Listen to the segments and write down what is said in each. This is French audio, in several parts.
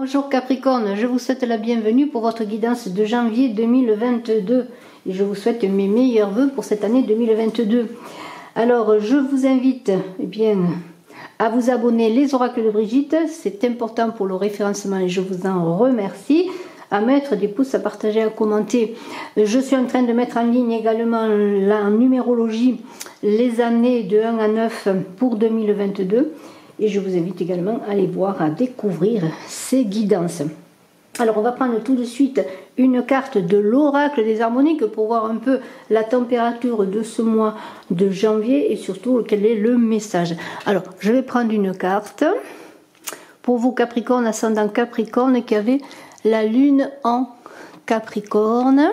Bonjour Capricorne, je vous souhaite la bienvenue pour votre guidance de janvier 2022 et je vous souhaite mes meilleurs vœux pour cette année 2022. Alors je vous invite à vous abonner les oracles de Brigitte, c'est important pour le référencement et je vous en remercie. À mettre des pouces, à partager, à commenter. Je suis en train de mettre en ligne également là, en numérologie les années de 1 à 9 pour 2022 et je vous invite également à aller voir, à découvrir ces guidances. Alors on va prendre tout de suite une carte de l'oracle des harmoniques pour voir un peu la température de ce mois de janvier et surtout quel est le message. Alors je vais prendre une carte pour vous Capricorne, ascendant Capricorne qui avait la lune en Capricorne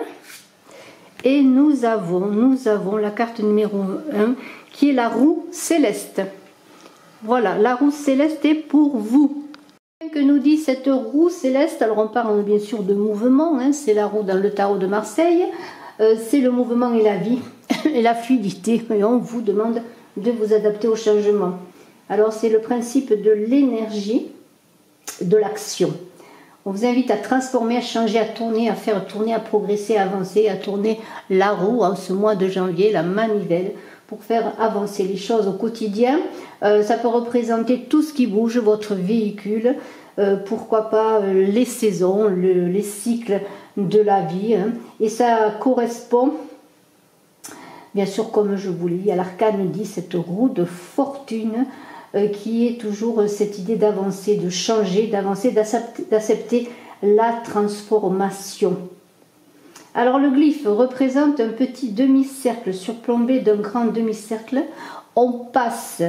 et nous avons la carte numéro 1 qui est la roue céleste. Voilà, la roue céleste est pour vous. Que nous dit cette roue céleste? Alors on parle bien sûr de mouvement, hein, c'est la roue dans le tarot de Marseille, c'est le mouvement et la vie et la fluidité et on vous demande de vous adapter au changement. Alors c'est le principe de l'énergie, de l'action. On vous invite à transformer, à changer, à tourner, à faire tourner, à progresser, à avancer, à tourner la roue en ce mois de janvier, la manivelle, pour faire avancer les choses au quotidien. Ça peut représenter tout ce qui bouge, votre véhicule, pourquoi pas les saisons, les cycles de la vie. Hein. Et ça correspond, bien sûr, comme je vous l'ai dit, à l'arcane 10, cette roue de fortune, qui est toujours cette idée d'avancer, de changer, d'avancer, d'accepter la transformation. Alors le glyphe représente un petit demi-cercle surplombé d'un grand demi-cercle. On passe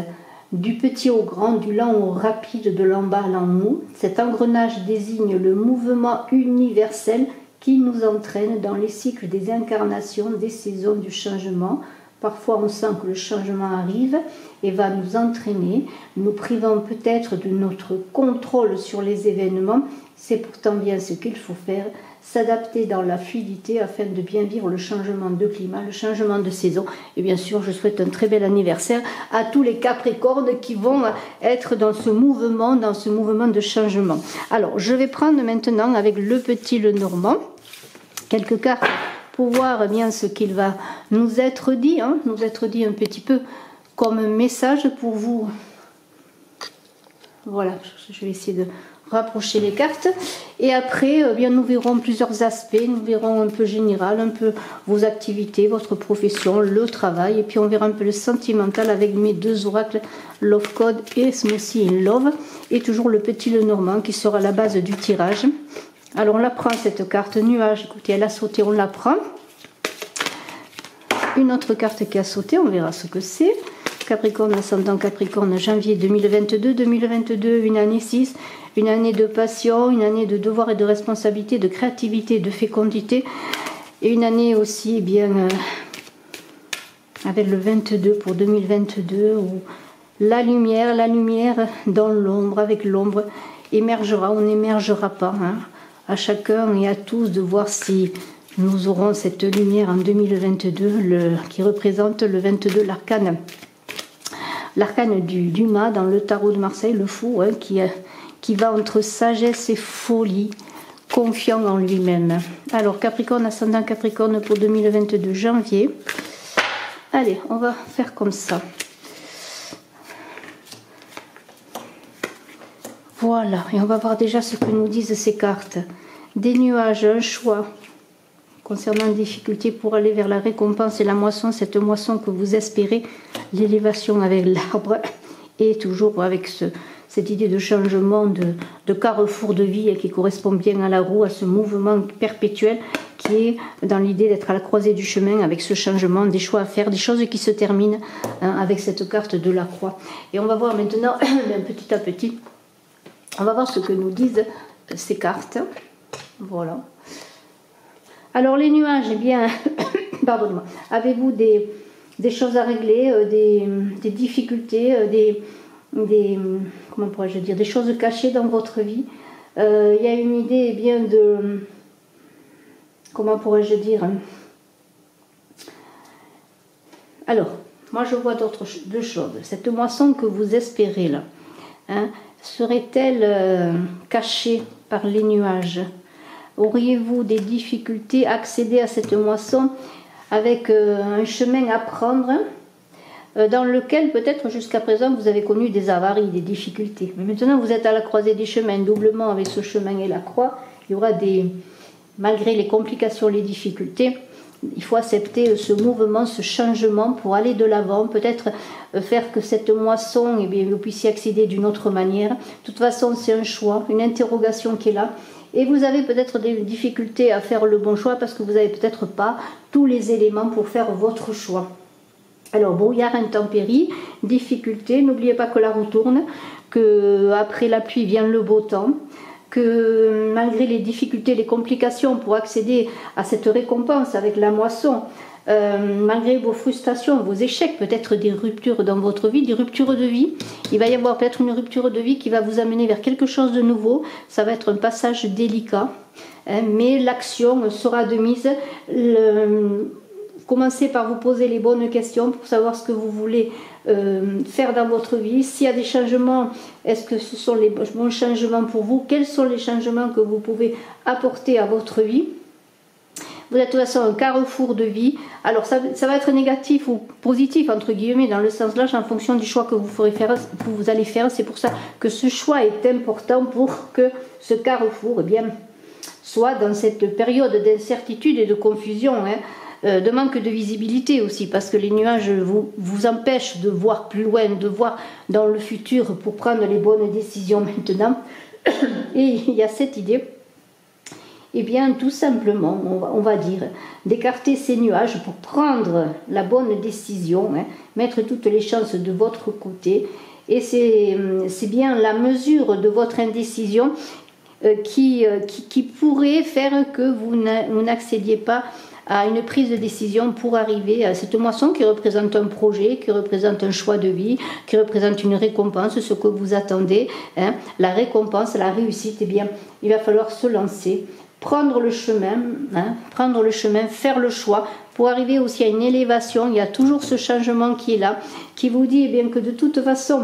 du petit au grand, du lent au rapide, de l'en bas à l'en haut. Cet engrenage désigne le mouvement universel qui nous entraîne dans les cycles des incarnations, des saisons, du changement. Parfois on sent que le changement arrive et va nous entraîner, nous privant peut-être de notre contrôle sur les événements. C'est pourtant bien ce qu'il faut faire, s'adapter dans la fluidité afin de bien vivre le changement de climat, le changement de saison. Et bien sûr, je souhaite un très bel anniversaire à tous les Capricornes qui vont être dans ce mouvement de changement. Alors, je vais prendre maintenant avec le petit Lenormand quelques cartes pour voir bien ce qu'il va nous être dit, un petit peu comme un message pour vous. Voilà, je vais essayer de rapprocher les cartes et après nous verrons plusieurs aspects, nous verrons un peu général, un peu vos activités, votre profession, le travail et puis on verra un peu le sentimental avec mes deux oracles Love Code et Smoothie in Love et toujours le petit Lenormand qui sera la base du tirage. Alors on la prend cette carte nuage, écoutez elle a sauté, on la prend. Une autre carte qui a sauté, on verra ce que c'est. Capricorne, ascendant Capricorne, janvier 2022, une année 6, une année de passion, une année de devoir et de responsabilité, de créativité, de fécondité, et une année aussi avec le 22 pour 2022, où la lumière dans l'ombre, avec l'ombre, émergera ou n'émergera pas, hein, à chacun et à tous de voir si nous aurons cette lumière en 2022, qui représente le 22, l'arcane du mât dans le tarot de Marseille, le fou, hein, qui va entre sagesse et folie, confiant en lui-même. Alors Capricorne, ascendant Capricorne pour 2022, janvier. Allez, on va faire comme ça. Voilà, et on va voir déjà ce que nous disent ces cartes. Des nuages, un choix concernant les difficultés pour aller vers la récompense et la moisson, cette moisson que vous espérez, l'élévation avec l'arbre, et toujours avec cette idée de changement, de carrefour de vie et qui correspond bien à la roue, à ce mouvement perpétuel qui est dans l'idée d'être à la croisée du chemin avec ce changement, des choix à faire, des choses qui se terminent avec cette carte de la croix. Et on va voir maintenant, petit à petit, on va voir ce que nous disent ces cartes. Voilà. Alors les nuages, eh bien, pardonnez-moi, avez-vous des choses à régler, des difficultés, comment pourrais-je dire, des choses cachées dans votre vie? Il y a une idée, eh bien, de, comment pourrais-je dire, alors, moi je vois deux choses. Cette moisson que vous espérez là, hein, serait-elle cachée par les nuages? Auriez-vous des difficultés à accéder à cette moisson avec un chemin à prendre dans lequel peut-être jusqu'à présent vous avez connu des avaries, des difficultés. Mais maintenant vous êtes à la croisée des chemins, doublement avec ce chemin et la croix. Il y aura malgré les complications, les difficultés, il faut accepter ce mouvement, ce changement pour aller de l'avant, peut-être faire que cette moisson, eh bien, vous puissiez accéder d'une autre manière. De toute façon, c'est un choix, une interrogation qui est là. Et vous avez peut-être des difficultés à faire le bon choix parce que vous n'avez peut-être pas tous les éléments pour faire votre choix. Alors, brouillard, intempéries, difficultés, n'oubliez pas que la roue tourne, qu'après la pluie vient le beau temps, que malgré les difficultés, les complications pour accéder à cette récompense avec la moisson, malgré vos frustrations, vos échecs, peut-être des ruptures dans votre vie, des ruptures de vie, il va y avoir peut-être une rupture de vie qui va vous amener vers quelque chose de nouveau. Ça va être un passage délicat, mais l'action sera de mise. Commencez par vous poser les bonnes questions pour savoir ce que vous voulez faire dans votre vie. S'il y a des changements, est-ce que ce sont les bons changements pour vous? Quels sont les changements que vous pouvez apporter à votre vie? Vous êtes de toute façon un carrefour de vie. Alors ça va être négatif ou positif entre guillemets dans le sens large en fonction du choix que vous allez faire. C'est pour ça que ce choix est important pour que ce carrefour soit dans cette période d'incertitude et de confusion. De manque de visibilité aussi, parce que les nuages vous empêchent de voir plus loin, de voir dans le futur pour prendre les bonnes décisions maintenant. Et il y a cette idée, tout simplement, on va dire, d'écarter ces nuages pour prendre la bonne décision, mettre toutes les chances de votre côté. Et c'est bien la mesure de votre indécision qui pourrait faire que vous n'accédiez pas à une prise de décision pour arriver à cette moisson qui représente un projet, qui représente un choix de vie, qui représente une récompense, ce que vous attendez, la récompense, la réussite. Il va falloir se lancer, prendre le chemin, faire le choix pour arriver aussi à une élévation. Il y a toujours ce changement qui est là, qui vous dit que de toute façon,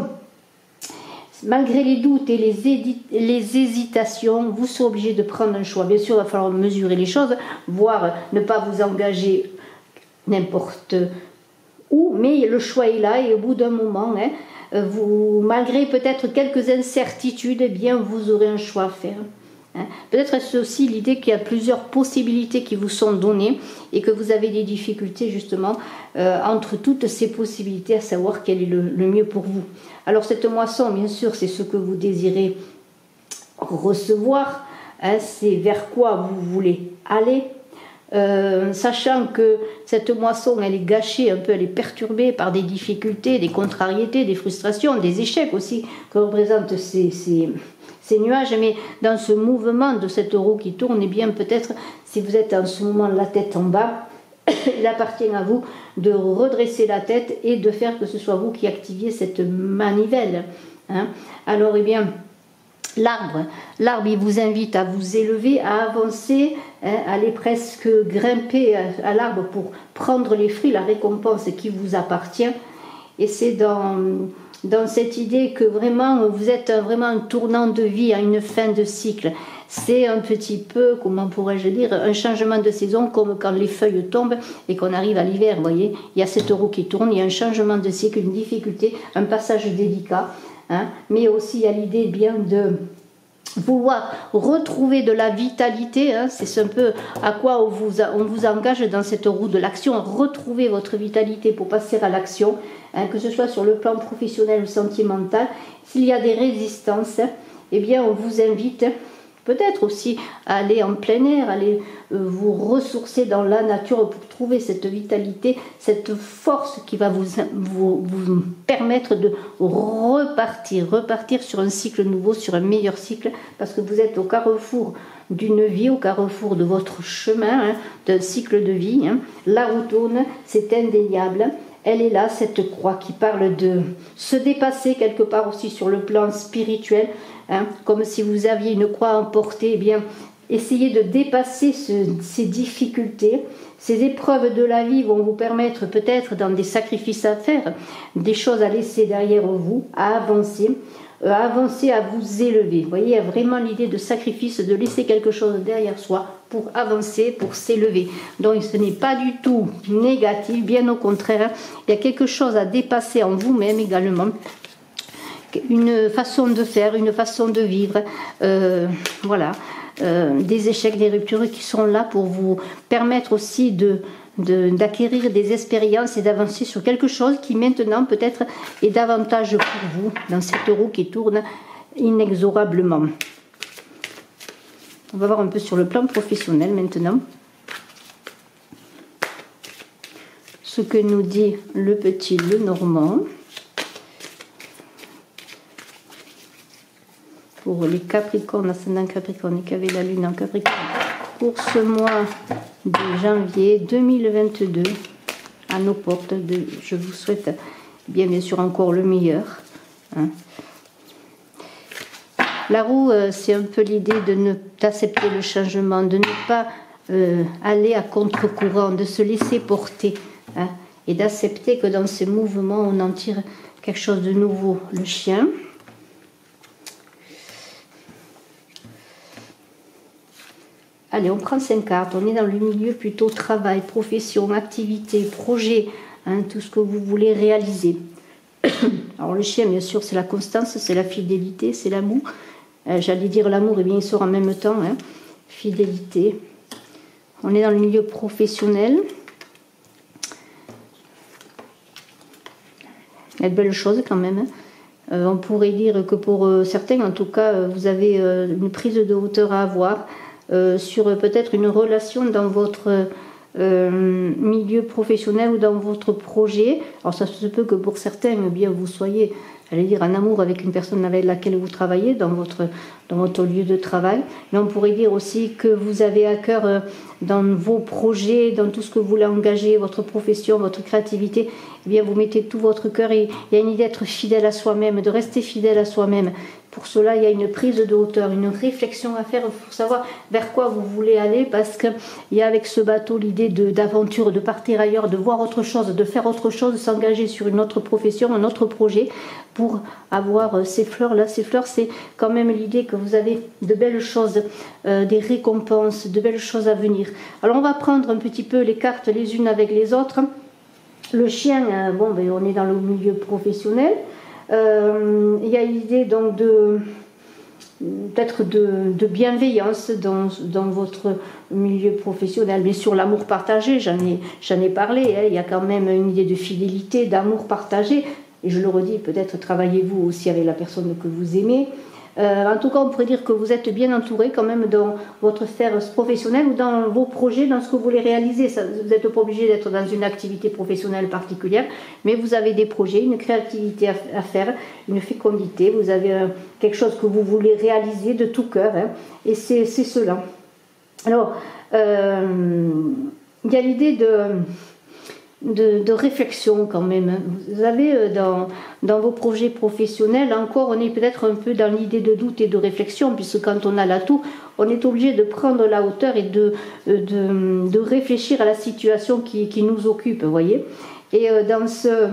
malgré les doutes et les hésitations, vous serez obligé de prendre un choix. Bien sûr, il va falloir mesurer les choses, voire ne pas vous engager n'importe où, mais le choix est là et au bout d'un moment, malgré peut-être quelques incertitudes, vous aurez un choix à faire. Peut-être est-ce aussi l'idée qu'il y a plusieurs possibilités qui vous sont données et que vous avez des difficultés justement entre toutes ces possibilités à savoir quel est le mieux pour vous. Alors cette moisson, bien sûr, c'est ce que vous désirez recevoir, c'est vers quoi vous voulez aller, sachant que cette moisson, elle est gâchée un peu, elle est perturbée par des difficultés, des contrariétés, des frustrations, des échecs aussi que représentent ces nuages, mais dans ce mouvement de cette roue qui tourne, peut-être si vous êtes en ce moment la tête en bas, il appartient à vous de redresser la tête et de faire que ce soit vous qui activiez cette manivelle. Alors l'arbre il vous invite à vous élever, à avancer, aller presque grimper à l'arbre pour prendre les fruits, la récompense qui vous appartient. Et c'est dans cette idée que vraiment vous êtes vraiment un tournant de vie, à une fin de cycle. C'est un petit peu, comment pourrais-je dire, un changement de saison, comme quand les feuilles tombent et qu'on arrive à l'hiver, vous voyez. Il y a cette roue qui tourne, il y a un changement de cycle, une difficulté, un passage délicat, mais aussi il y a l'idée de vouloir retrouver de la vitalité, c'est un peu à quoi on vous engage dans cette roue de l'action, retrouver votre vitalité pour passer à l'action, que ce soit sur le plan professionnel ou sentimental. S'il y a des résistances, on vous invite peut-être aussi à aller en plein air, aller vous ressourcer dans la nature pour trouver cette vitalité, cette force qui va vous permettre de repartir sur un cycle nouveau, sur un meilleur cycle, parce que vous êtes au carrefour d'une vie, au carrefour de votre chemin, d'un cycle de vie. La roue tourne, c'est indéniable. Elle est là, cette croix qui parle de se dépasser quelque part aussi sur le plan spirituel, comme si vous aviez une croix à emporter. Essayez de dépasser ces difficultés. Ces épreuves de la vie vont vous permettre peut-être dans des sacrifices à faire, des choses à laisser derrière vous, à avancer. à avancer, à vous élever. Vous voyez, il y a vraiment l'idée de sacrifice, de laisser quelque chose derrière soi pour avancer, pour s'élever. Donc ce n'est pas du tout négatif, bien au contraire. Il y a quelque chose à dépasser en vous-même également. Une façon de faire, une façon de vivre, voilà, des échecs, des ruptures qui sont là pour vous permettre aussi d'acquérir des expériences et d'avancer sur quelque chose qui maintenant peut-être est davantage pour vous dans cette roue qui tourne inexorablement. On va voir un peu sur le plan professionnel maintenant ce que nous dit le petit Lenormand pour les Capricornes, ascendant Capricorne et qui avait la lune en Capricorne pour ce mois de janvier 2022 à nos portes. Je vous souhaite bien sûr encore le meilleur. Hein. La roue, c'est un peu l'idée d'accepter le changement, de ne pas aller à contre-courant, de se laisser porter, hein, et d'accepter que dans ces mouvements, on en tire quelque chose de nouveau. Le chien. Allez, on prend 5 cartes. On est dans le milieu plutôt travail, profession, activité, projet, hein, tout ce que vous voulez réaliser. Alors le chien, bien sûr, c'est la constance, c'est la fidélité, c'est l'amour. J'allais dire l'amour, et bien il sort en même temps. Hein. Fidélité. On est dans le milieu professionnel. Il y a de belles choses quand même. Hein. On pourrait dire que pour certains, en tout cas, vous avez une prise de hauteur à avoir. Sur peut-être une relation dans votre milieu professionnel ou dans votre projet. Alors ça se peut que pour certains, eh bien, vous soyez, j'allais dire, en amour avec une personne avec laquelle vous travaillez dans votre lieu de travail. Mais on pourrait dire aussi que vous avez à cœur dans vos projets, dans tout ce que vous voulez engager, votre profession, votre créativité, eh bien, vous mettez tout votre cœur et il y a une idée d'être fidèle à soi-même, de rester fidèle à soi-même. Pour cela, il y a une prise de hauteur, une réflexion à faire pour savoir vers quoi vous voulez aller, parce qu'il y a avec ce bateau l'idée d'aventure, de partir ailleurs, de voir autre chose, de faire autre chose, de s'engager sur une autre profession, un autre projet, pour avoir ces fleurs-là. Ces fleurs, c'est quand même l'idée que vous avez de belles choses, des récompenses, de belles choses à venir. Alors on va prendre un petit peu les cartes les unes avec les autres. Le chien, bon, ben, on est dans le milieu professionnel. Il y a l'idée donc peut-être de bienveillance dans votre milieu professionnel, mais sur l'amour partagé, j'en ai parlé, hein, il y a quand même une idée de fidélité, d'amour partagé, et je le redis, peut-être travaillez-vous aussi avec la personne que vous aimez. En tout cas, on pourrait dire que vous êtes bien entouré quand même dans votre sphère professionnelle ou dans vos projets, dans ce que vous voulez réaliser. Vous n'êtes pas obligé d'être dans une activité professionnelle particulière, mais vous avez des projets, une créativité à faire, une fécondité, vous avez quelque chose que vous voulez réaliser de tout cœur, hein, et c'est cela. Alors, il y a l'idée de réflexion quand même. Vous avez dans vos projets professionnels, encore on est peut-être un peu dans l'idée de doute et de réflexion, puisque quand on a l'atout, on est obligé de prendre la hauteur et de réfléchir à la situation qui nous occupe, vous voyez. Et dans ce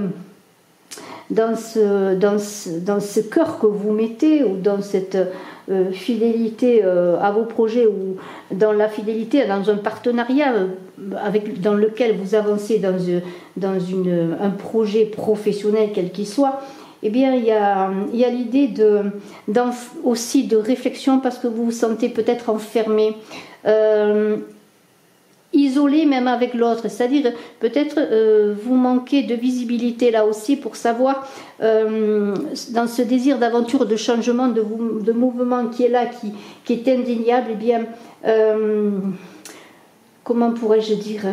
cœur que vous mettez, ou dans cette fidélité à vos projets, ou dans la fidélité dans un partenariat dans lequel vous avancez dans un projet professionnel quel qu'il soit, eh bien il y a l'idée aussi de réflexion, parce que vous vous sentez peut-être enfermé, isolé même avec l'autre, c'est-à-dire peut-être vous manquez de visibilité là aussi pour savoir, dans ce désir d'aventure, de changement, de mouvement qui est là, qui est indéniable, eh bien comment pourrais-je dire,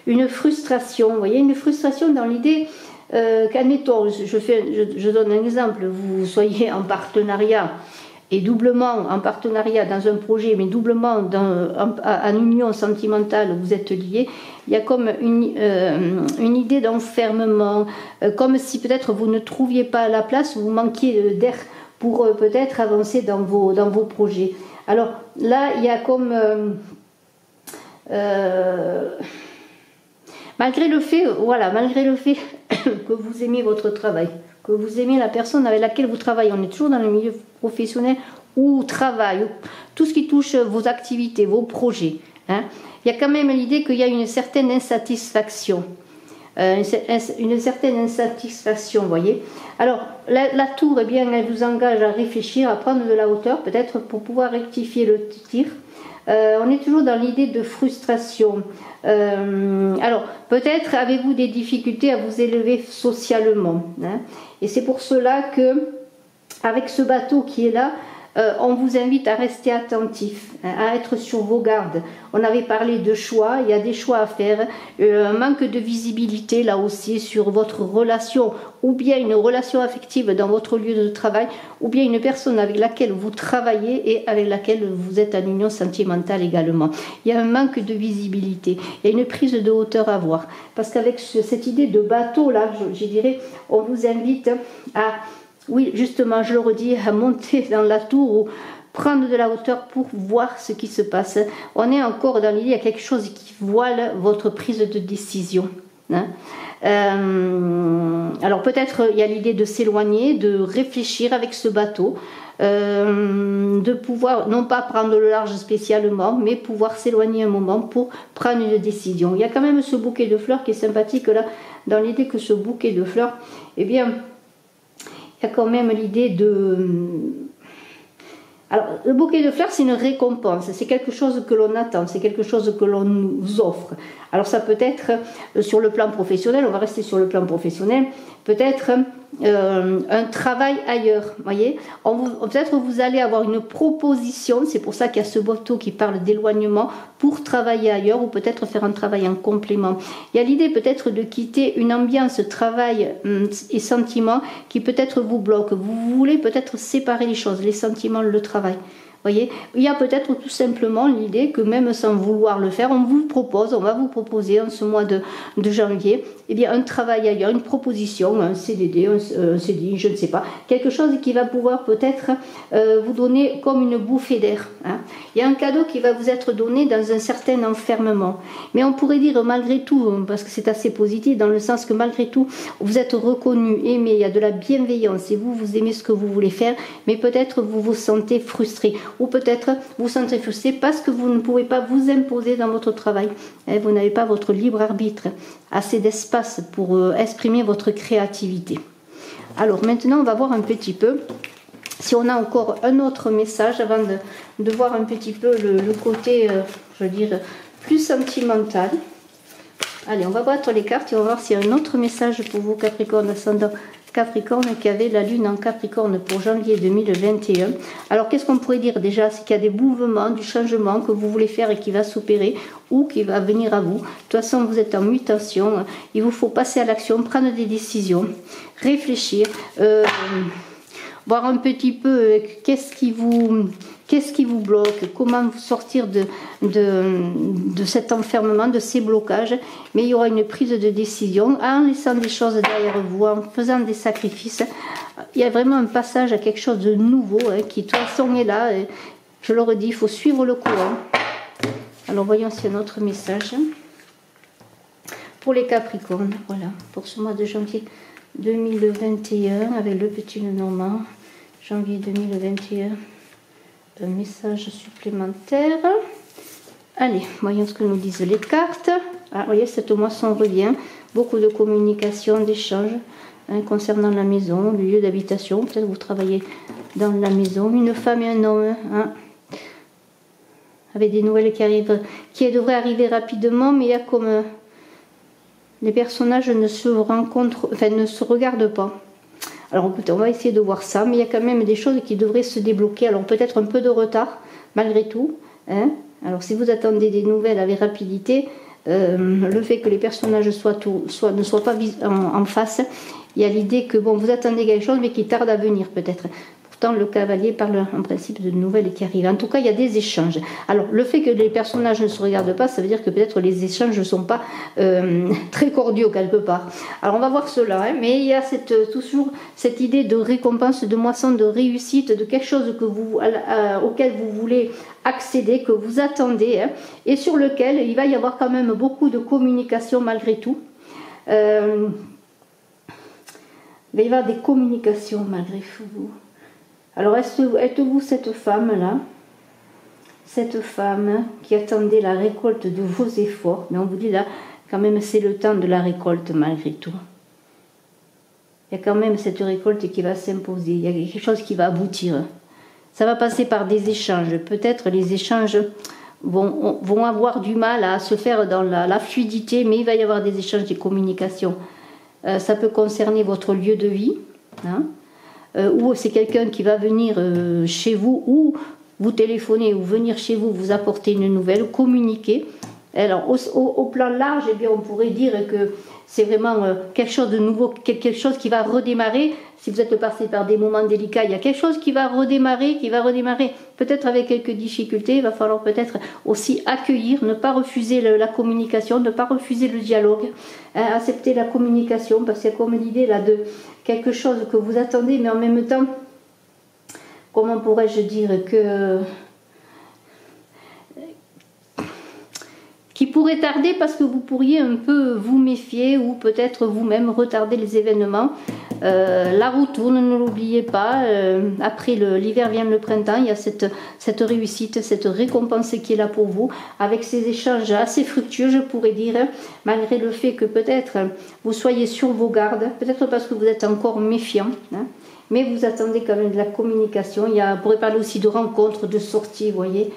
une frustration, vous voyez, une frustration dans l'idée qu'admettons, je donne un exemple, vous soyez en partenariat, et doublement en partenariat dans un projet, mais doublement en union sentimentale, vous êtes liés, il y a comme une idée d'enfermement, comme si peut-être vous ne trouviez pas la place, vous manquiez d'air pour peut-être avancer dans vos projets. Alors là, il y a comme... malgré le fait que vous aimez votre travail, que vous aimez la personne avec laquelle vous travaillez. On est toujours dans le milieu professionnel ou travail, tout ce qui touche vos activités, vos projets. Hein. Il y a quand même l'idée qu'il y a une certaine insatisfaction. Une certaine insatisfaction, vous voyez. Alors, la tour, eh bien, elle vous engage à réfléchir, à prendre de la hauteur, peut-être pour pouvoir rectifier le tir. On est toujours dans l'idée de frustration. Alors, peut-être avez-vous des difficultés à vous élever socialement. Hein, et c'est pour cela que, avec ce bateau qui est là, on vous invite à rester attentif, hein, à être sur vos gardes. On avait parlé de choix, il y a des choix à faire, un manque de visibilité là aussi sur votre relation, ou bien une relation affective dans votre lieu de travail, ou bien une personne avec laquelle vous travaillez et avec laquelle vous êtes en union sentimentale également. Il y a un manque de visibilité, il y a une prise de hauteur à voir. Parce qu'avec cette idée de bateau là, je dirais, on vous invite à... Oui, justement, je le redis, à monter dans la tour ou prendre de la hauteur pour voir ce qui se passe. On est encore dans l'idée, il y a quelque chose qui voile votre prise de décision. Hein. Alors peut-être il y a l'idée de s'éloigner, de réfléchir avec ce bateau, de pouvoir, non pas prendre le large spécialement, mais pouvoir s'éloigner un moment pour prendre une décision. Il y a quand même ce bouquet de fleurs qui est sympathique là, dans l'idée que ce bouquet de fleurs, eh bien... Il y a quand même l'idée de... Alors, le bouquet de fleurs, c'est une récompense, c'est quelque chose que l'on attend, c'est quelque chose que l'on nous offre. Alors, ça peut être sur le plan professionnel, on va rester sur le plan professionnel, peut-être un travail ailleurs, voyez. Peut-être vous allez avoir une proposition, c'est pour ça qu'il y a ce bateau qui parle d'éloignement, pour travailler ailleurs ou peut-être faire un travail en complément. Il y a l'idée peut-être de quitter une ambiance travail et sentiments qui peut-être vous bloque. Vous voulez peut-être séparer les choses, les sentiments, le travail. Voyez, il y a peut-être tout simplement l'idée que même sans vouloir le faire, on va vous proposer en ce mois de janvier, eh bien, un travail ailleurs, une proposition, un CDD, un CDI, je ne sais pas, quelque chose qui va pouvoir peut-être vous donner comme une bouffée d'air. Hein. Il y a un cadeau qui va vous être donné dans un certain enfermement. Mais on pourrait dire malgré tout, parce que c'est assez positif, dans le sens que malgré tout, vous êtes reconnu, aimé, il y a de la bienveillance et vous aimez ce que vous voulez faire, mais peut-être vous vous sentez frustré. Ou peut-être vous sentez frustré parce que vous ne pouvez pas vous imposer dans votre travail. Vous n'avez pas votre libre arbitre, assez d'espace pour exprimer votre créativité. Alors maintenant, on va voir un petit peu si on a encore un autre message avant de voir un petit peu le côté, je veux dire, plus sentimental. Allez, on va battre les cartes et on va voir s'il y a un autre message pour vous, Capricorne ascendant Capricorne, qui avait la lune en Capricorne pour janvier 2021. Alors qu'est-ce qu'on pourrait dire déjà? C'est qu'il y a des mouvements, du changement que vous voulez faire et qui va s'opérer ou qui va venir à vous. De toute façon, vous êtes en mutation, il vous faut passer à l'action, prendre des décisions, réfléchir, voir un petit peu qu'est-ce qui vous bloque, comment sortir de cet enfermement, de ces blocages. Mais il y aura une prise de décision en laissant des choses derrière vous, en faisant des sacrifices. Il y a vraiment un passage à quelque chose de nouveau qui de toute façon est là. Et je le redis, il faut suivre le courant. Alors voyons s'il y a un autre message. Pour les Capricornes, voilà, pour ce mois de janvier 2021, avec le petit Lenormand, janvier 2021. Un message supplémentaire. Allez, voyons ce que nous disent les cartes. Ah, vous voyez, cette moisson revient. Beaucoup de communication, d'échanges concernant la maison, le lieu d'habitation. Peut-être vous travaillez dans la maison. Une femme et un homme. Avec des nouvelles qui arrivent, qui devraient arriver rapidement, mais il y a comme... les personnages ne se rencontrent, enfin ne se regardent pas. Alors écoutez, on va essayer de voir ça, mais il y a quand même des choses qui devraient se débloquer. Alors peut-être un peu de retard, malgré tout. Hein. Alors si vous attendez des nouvelles avec rapidité, le fait que les personnages ne soient pas en face, il y a l'idée que bon, vous attendez quelque chose, mais qui tarde à venir peut-être. Pourtant, le cavalier parle en principe de nouvelles qui arrivent. En tout cas, il y a des échanges. Alors, le fait que les personnages ne se regardent pas, ça veut dire que peut-être les échanges ne sont pas très cordiaux quelque part. Alors, on va voir cela. Mais il y a toujours cette idée de récompense, de moisson, de réussite, de quelque chose auquel vous voulez accéder, que vous attendez, et sur lequel il va y avoir quand même beaucoup de communication malgré tout. il va y avoir des communications malgré vous. Alors, êtes-vous cette femme-là? Cette femme qui attendait la récolte de vos efforts. Mais on vous dit là, quand même, c'est le temps de la récolte malgré tout. Il y a quand même cette récolte qui va s'imposer. Il y a quelque chose qui va aboutir. Ça va passer par des échanges. Peut-être les échanges vont avoir du mal à se faire dans la fluidité, mais il va y avoir des échanges, des communications. Ça peut concerner votre lieu de vie, hein, ou c'est quelqu'un qui va venir chez vous, ou vous téléphoner, ou venir chez vous, vous apporter une nouvelle, ou communiquer. Alors, au plan large, eh bien, on pourrait dire que c'est vraiment quelque chose de nouveau, quelque chose qui va redémarrer. Si vous êtes passé par des moments délicats, il y a quelque chose qui va redémarrer, peut-être avec quelques difficultés. Il va falloir peut-être aussi accueillir, ne pas refuser la communication, ne pas refuser le dialogue, hein, accepter la communication, parce qu'il y a comme l'idée là de quelque chose que vous attendez, mais en même temps, comment pourrais-je dire que... qui pourrait tarder parce que vous pourriez un peu vous méfier ou peut-être vous-même retarder les événements. La roue tourne, ne l'oubliez pas. Après l'hiver vient le printemps, il y a cette réussite, cette récompense qui est là pour vous, avec ces échanges assez fructueux, je pourrais dire, malgré le fait que peut-être vous soyez sur vos gardes, peut-être parce que vous êtes encore méfiant, hein, mais vous attendez quand même de la communication. On pourrait parler aussi de rencontres, de sorties, vous voyez,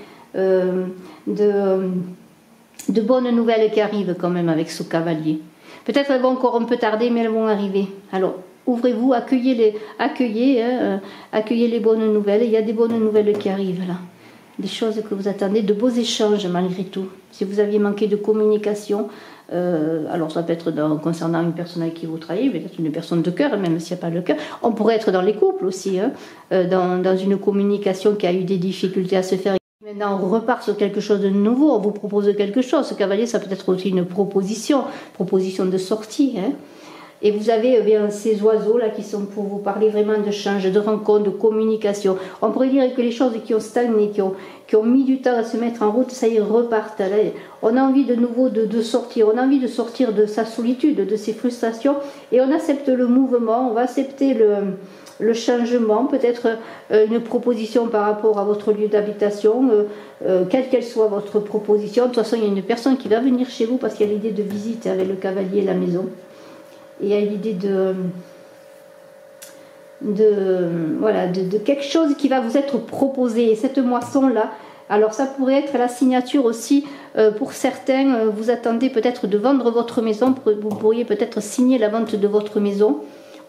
de bonnes nouvelles qui arrivent quand même avec ce cavalier. Peut-être elles vont encore un peu tarder, mais elles vont arriver. Alors, ouvrez-vous, accueillez les bonnes nouvelles. Il y a des bonnes nouvelles qui arrivent là. Des choses que vous attendez, de beaux échanges malgré tout. Si vous aviez manqué de communication, alors ça peut être concernant une personne avec qui vous travaillez, peut-être une personne de cœur, même s'il n'y a pas de cœur. On pourrait être dans les couples aussi, hein, dans une communication qui a eu des difficultés à se faire. Maintenant, on repart sur quelque chose de nouveau, on vous propose quelque chose. Ce cavalier, ça peut être aussi une proposition de sortie. Hein. Et vous avez bien ces oiseaux-là qui sont pour vous parler vraiment de change, de rencontre, de communication. On pourrait dire que les choses qui ont stagné, qui ont mis du temps à se mettre en route, ça y est, repartent. Là, on a envie de nouveau de sortir, on a envie de sortir de sa solitude, de ses frustrations, et on accepte le mouvement, on va accepter le changement, peut-être une proposition par rapport à votre lieu d'habitation, quelle qu'elle soit votre proposition. De toute façon, il y a une personne qui va venir chez vous parce qu'il y a l'idée de visite avec le cavalier et la maison. Et il y a l'idée de quelque chose qui va vous être proposé. Et cette moisson-là, alors ça pourrait être la signature aussi pour certains. Vous attendez peut-être de vendre votre maison, vous pourriez peut-être signer la vente de votre maison,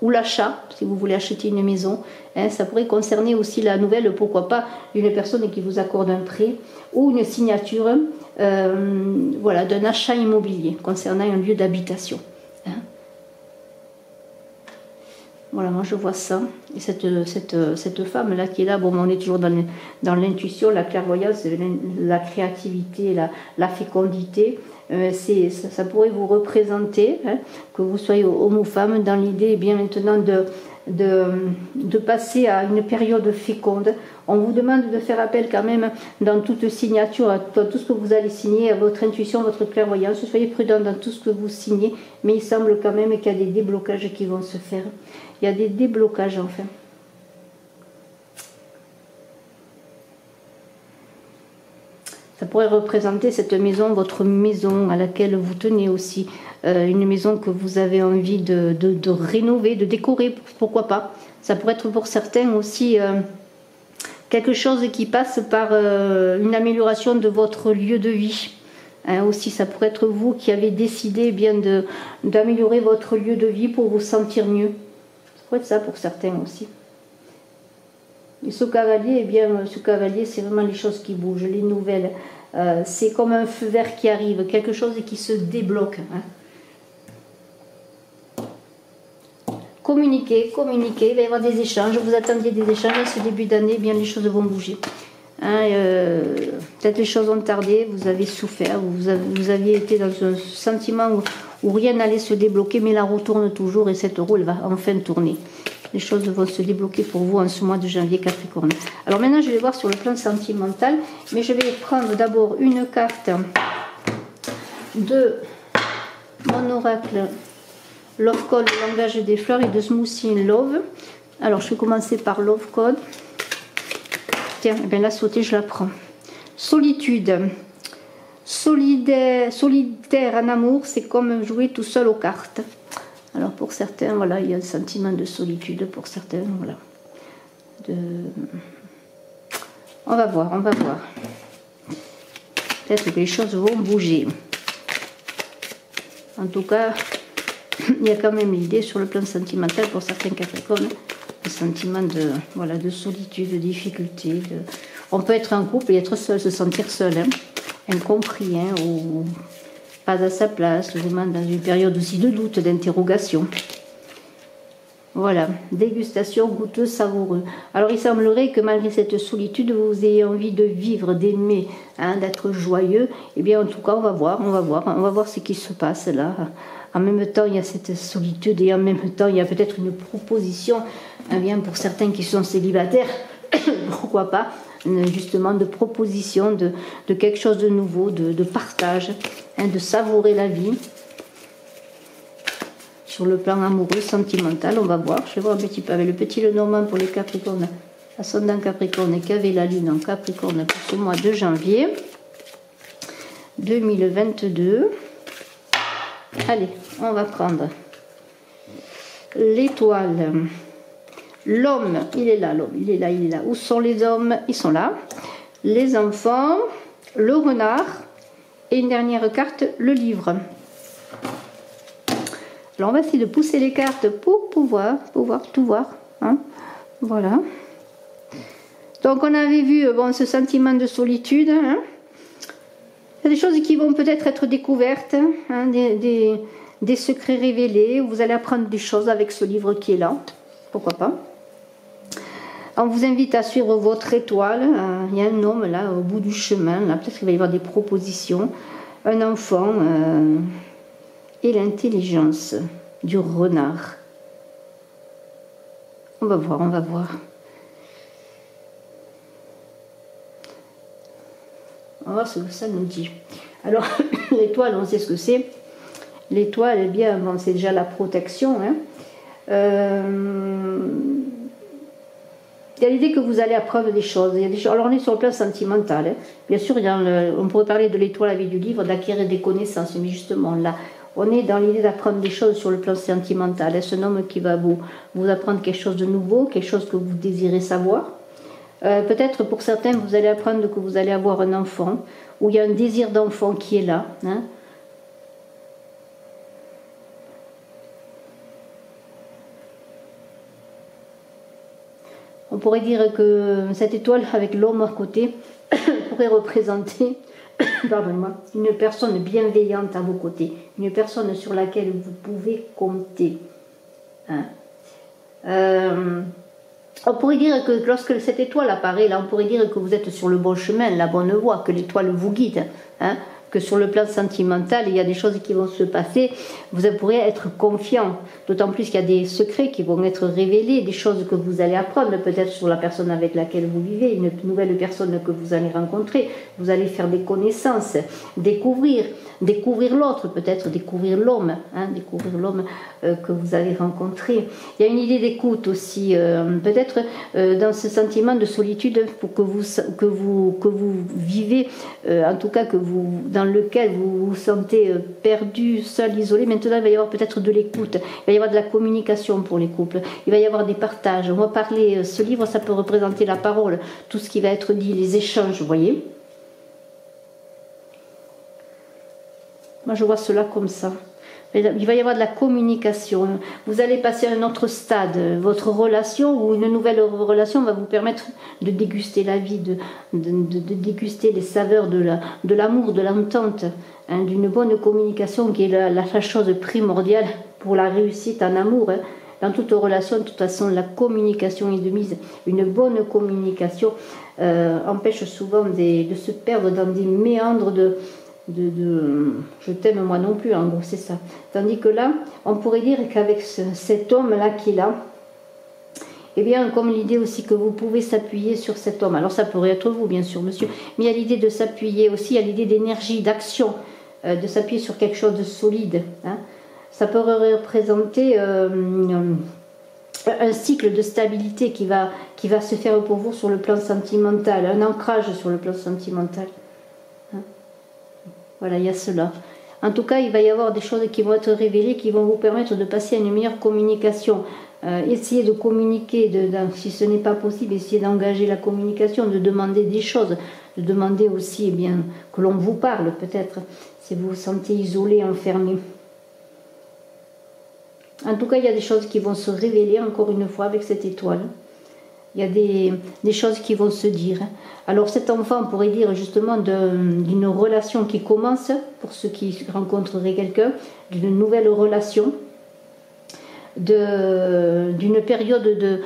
ou l'achat, si vous voulez acheter une maison. Hein, ça pourrait concerner aussi la nouvelle, pourquoi pas, d'une personne qui vous accorde un prêt, ou une signature d'un achat immobilier concernant un lieu d'habitation. Hein. Voilà, moi je vois ça. Et cette femme-là qui est là, bon, on est toujours dans l'intuition, la clairvoyance, la créativité, la fécondité. Ça pourrait vous représenter, hein, que vous soyez homme ou femme, dans l'idée bien maintenant de passer à une période féconde. On vous demande de faire appel quand même dans toute signature, à tout ce que vous allez signer, à votre intuition, votre clairvoyance. Soyez prudent dans tout ce que vous signez, mais il semble quand même qu'il y a des déblocages qui vont se faire. Il y a des déblocages enfin. Ça pourrait représenter cette maison, votre maison à laquelle vous tenez aussi, une maison que vous avez envie de rénover, de décorer, pourquoi pas. Ça pourrait être pour certains aussi quelque chose qui passe par une amélioration de votre lieu de vie. Hein, aussi, ça pourrait être vous qui avez décidé bien d'améliorer votre lieu de vie pour vous sentir mieux. Ça pourrait être ça pour certains aussi. Et ce cavalier, c'est vraiment les choses qui bougent, les nouvelles. C'est comme un feu vert qui arrive, quelque chose qui se débloque. Hein. Communiquez, il va y avoir des échanges. Vous attendiez des échanges à ce début d'année, bien les choses vont bouger. Hein, peut-être les choses ont tardé, vous avez souffert, vous aviez été dans un sentiment où rien n'allait se débloquer, mais la roue tourne toujours et cette roue elle va enfin tourner. Les choses vont se débloquer pour vous en ce mois de janvier Capricorne. Alors maintenant je vais voir sur le plan sentimental, mais je vais prendre d'abord une carte de mon oracle Love Code, le langage des fleurs, et de Smoothie in Love. Alors, je vais commencer par Love Code. Tiens, eh bien, la sautée, je la prends. Solitude. Solidaire en amour, c'est comme jouer tout seul aux cartes. Alors, pour certains, voilà, il y a un sentiment de solitude. Pour certains, voilà. On va voir, on va voir. Peut-être que les choses vont bouger. En tout cas, il y a quand même l'idée sur le plan sentimental pour certains Capricornes, le sentiment de, voilà, de solitude, de difficulté. On peut être en couple et être seul, se sentir seul, hein, incompris, hein, ou pas à sa place, vraiment dans une période aussi de doute, d'interrogation. Voilà, dégustation goûteuse, savoureux. Alors il semblerait que malgré cette solitude, vous ayez envie de vivre, d'aimer, hein, d'être joyeux. Eh bien en tout cas, on va voir ce qui se passe là. En même temps, il y a cette solitude et en même temps, il y a peut-être une proposition, hein, bien pour certains qui sont célibataires, pourquoi pas, justement de proposition, de quelque chose de nouveau, de partage, hein, de savourer la vie. Sur le plan amoureux, sentimental, on va voir. Je vais voir un petit peu avec le petit Lenormand pour les Capricornes, ascendant Capricorne, qui avait la Lune en Capricorne pour ce mois de janvier 2022. Allez, on va prendre l'étoile. L'homme, il est là, l'homme, il est là, il est là. Où sont les hommes? Ils sont là. Les enfants, le renard et une dernière carte, le livre. Alors on va essayer de pousser les cartes pour pouvoir tout voir. Hein. Voilà. Donc on avait vu bon, ce sentiment de solitude. Hein. Il y a des choses qui vont peut-être être découvertes, hein, des secrets révélés. Vous allez apprendre des choses avec ce livre qui est là. Pourquoi pas. On vous invite à suivre votre étoile. Il y a un homme là au bout du chemin. Peut-être qu'il va y avoir des propositions. Un enfant. Et l'intelligence du renard. On va voir, on va voir. On va voir ce que ça nous dit. Alors, l'étoile, on sait ce que c'est. L'étoile, eh bien, bon, c'est déjà la protection. Hein. Il y a l'idée que vous allez apprendre des choses. Il y a des choses. Alors, on est sur le plan sentimental. Hein. Bien sûr, on pourrait parler de l'étoile avec du livre, d'acquérir des connaissances. Mais justement, là, on est dans l'idée d'apprendre des choses sur le plan sentimental. Est-ce un homme qui va vous apprendre quelque chose de nouveau, quelque chose que vous désirez savoir? Peut-être pour certains, vous allez apprendre que vous allez avoir un enfant, ou il y a un désir d'enfant qui est là. Hein. On pourrait dire que cette étoile avec l'homme à côté pourrait représenter pardonnez-moi, une personne bienveillante à vos côtés, une personne sur laquelle vous pouvez compter. Hein. On pourrait dire que lorsque cette étoile apparaît, là, on pourrait dire que vous êtes sur le bon chemin, la bonne voie, que l'étoile vous guide. Hein. Que sur le plan sentimental, il y a des choses qui vont se passer, vous pourrez être confiant, d'autant plus qu'il y a des secrets qui vont être révélés, des choses que vous allez apprendre, peut-être sur la personne avec laquelle vous vivez, une nouvelle personne que vous allez rencontrer, vous allez faire des connaissances, découvrir l'autre, peut-être découvrir l'homme, hein, que vous allez rencontrer. Il y a une idée d'écoute aussi, peut-être dans ce sentiment de solitude pour que vous vivez, en tout cas dans lequel vous vous sentez perdu, seul, isolé. Maintenant, il va y avoir peut-être de l'écoute, il va y avoir de la communication pour les couples, il va y avoir des partages. On va parler, ce livre, ça peut représenter la parole, tout ce qui va être dit, les échanges, vous voyez. Moi, je vois cela comme ça. Il va y avoir de la communication. Vous allez passer à un autre stade. Votre relation ou une nouvelle relation va vous permettre de déguster la vie, de déguster les saveurs de l'amour, de l'entente, hein, d'une bonne communication qui est la chose primordiale pour la réussite en amour. Hein. Dans toute relation, de toute façon, la communication est de mise. Une bonne communication empêche souvent de se perdre dans des méandres de je t'aime moi non plus, en gros c'est ça. Tandis que là, on pourrait dire qu'avec cet homme-là qui est là, eh bien, comme l'idée aussi que vous pouvez s'appuyer sur cet homme. Alors ça pourrait être vous, bien sûr, monsieur, mais il y a l'idée de s'appuyer aussi, il y a l'idée d'énergie, d'action, de s'appuyer sur quelque chose de solide. Hein. ça peut représenter un cycle de stabilité qui va se faire pour vous sur le plan sentimental, un ancrage sur le plan sentimental. Hein? Voilà, il y a cela. En tout cas, il va y avoir des choses qui vont être révélées, qui vont vous permettre de passer à une meilleure communication. Essayez de communiquer, si ce n'est pas possible, essayez d'engager la communication, de demander des choses, de demander aussi eh bien, que l'on vous parle peut-être, si vous vous sentez isolé, enfermé. En tout cas, il y a des choses qui vont se révéler encore une fois avec cette étoile. Il y a des choses qui vont se dire. Alors cet enfant, on pourrait dire justement d'une relation qui commence, pour ceux qui rencontreraient quelqu'un, d'une nouvelle relation, d'une période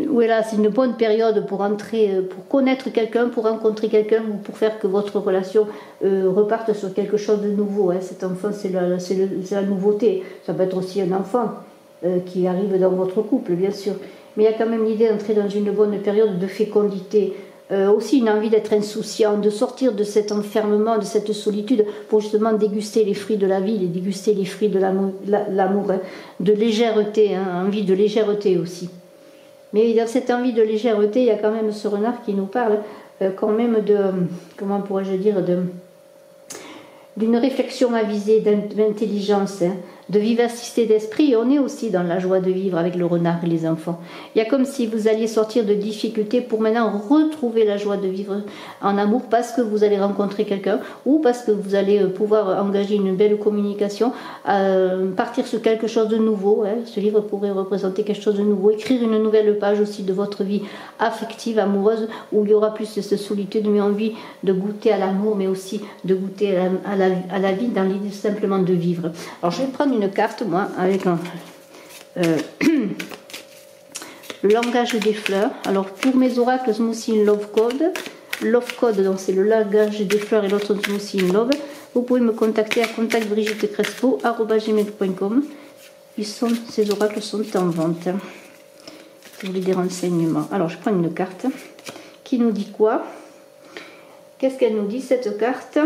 voilà, c'est une bonne période pour entrer, pour connaître quelqu'un, pour rencontrer quelqu'un ou pour faire que votre relation reparte sur quelque chose de nouveau. Hein. Cet enfant, c'est la nouveauté. Ça peut être aussi un enfant qui arrive dans votre couple, bien sûr. Mais il y a quand même l'idée d'entrer dans une bonne période de fécondité. Aussi une envie d'être insouciant, de sortir de cet enfermement, de cette solitude, pour justement déguster les fruits de la vie, déguster les fruits de l'amour, hein, de légèreté, hein, envie de légèreté aussi. Mais dans cette envie de légèreté, il y a quand même ce renard qui nous parle quand même de, comment pourrais-je dire, d'une réflexion avisée, d'intelligence, hein, de vivacité d'esprit. Et on est aussi dans la joie de vivre avec le renard et les enfants. Il y a comme si vous alliez sortir de difficultés pour maintenant retrouver la joie de vivre en amour, parce que vous allez rencontrer quelqu'un ou parce que vous allez pouvoir engager une belle communication, partir sur quelque chose de nouveau. Hein. Ce livre pourrait représenter quelque chose de nouveau, écrire une nouvelle page aussi de votre vie affective, amoureuse, où il y aura plus de cette solitude, mais envie de goûter à l'amour, mais aussi de goûter à la vie dans l'idée simplement de vivre. Alors je vais prendre une carte, moi, avec le langage des fleurs. Alors pour mes oracles Smoothie Love Code, donc c'est le langage des fleurs et l'autre Smoothie Love, vous pouvez me contacter à contactbrigitecrespo@gmail.com. Ces oracles sont en vente, hein, si vous voulez des renseignements. Alors je prends une carte qui nous dit quoi? Qu'est-ce qu'elle nous dit, cette carte?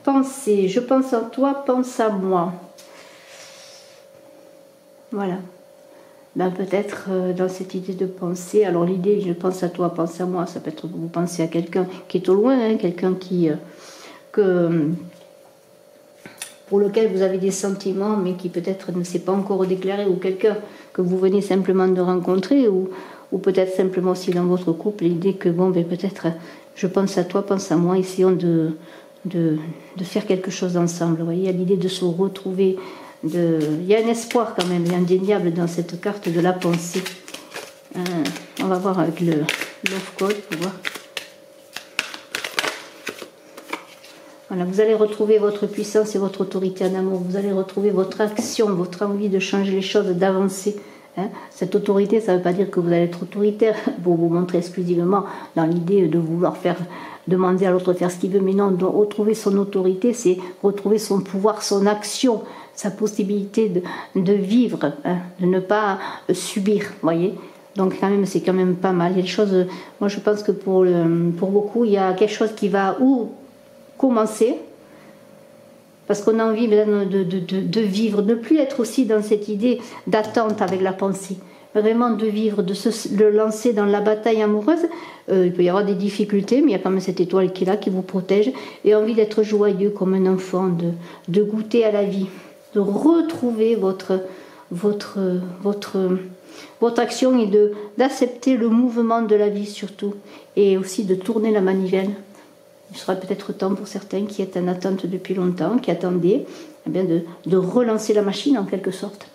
Pensez, je pense en toi, pense à moi. Voilà. Ben, peut-être dans cette idée de penser, alors l'idée je pense à toi, pense à moi, ça peut être vous pensez à quelqu'un qui est au loin, hein, quelqu'un pour lequel vous avez des sentiments, mais qui peut-être ne s'est pas encore déclaré, ou quelqu'un que vous venez simplement de rencontrer, ou peut-être simplement aussi dans votre couple, l'idée que bon, ben, peut-être je pense à toi, pense à moi, essayons de faire quelque chose ensemble. Vous voyez, il y a l'idée de se retrouver, il y a un espoir quand même, indéniable dans cette carte de la pensée. On va voir avec le Love Code pour voir. Voilà, vous allez retrouver votre puissance et votre autorité en amour. Vous allez retrouver votre action, votre envie de changer les choses, d'avancer. Hein. Cette autorité, ça ne veut pas dire que vous allez être autoritaire pour vous montrer exclusivement dans l'idée de vouloir demander à l'autre de faire ce qu'il veut, mais non, de retrouver son autorité, c'est retrouver son pouvoir, son action, sa possibilité de vivre, hein, de ne pas subir, voyez. Donc quand même, c'est quand même pas mal. Il y a des choses, moi je pense que pour beaucoup, il y a quelque chose qui va commencer, parce qu'on a envie de vivre, de ne plus être aussi dans cette idée d'attente avec la pensée. Vraiment de vivre, de le lancer dans la bataille amoureuse. Il peut y avoir des difficultés, mais il y a quand même cette étoile qui est là, qui vous protège, et envie d'être joyeux comme un enfant, de goûter à la vie, de retrouver votre action et d'accepter le mouvement de la vie surtout, et aussi de tourner la manivelle. Il sera peut-être temps pour certains qui étaient en attente depuis longtemps, qui attendaient, eh bien de relancer la machine en quelque sorte.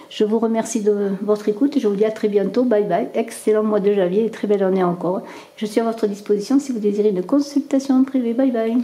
Je vous remercie de votre écoute et je vous dis à très bientôt. Bye bye. Excellent mois de janvier et très belle année encore. Je suis à votre disposition si vous désirez une consultation privée. Bye bye.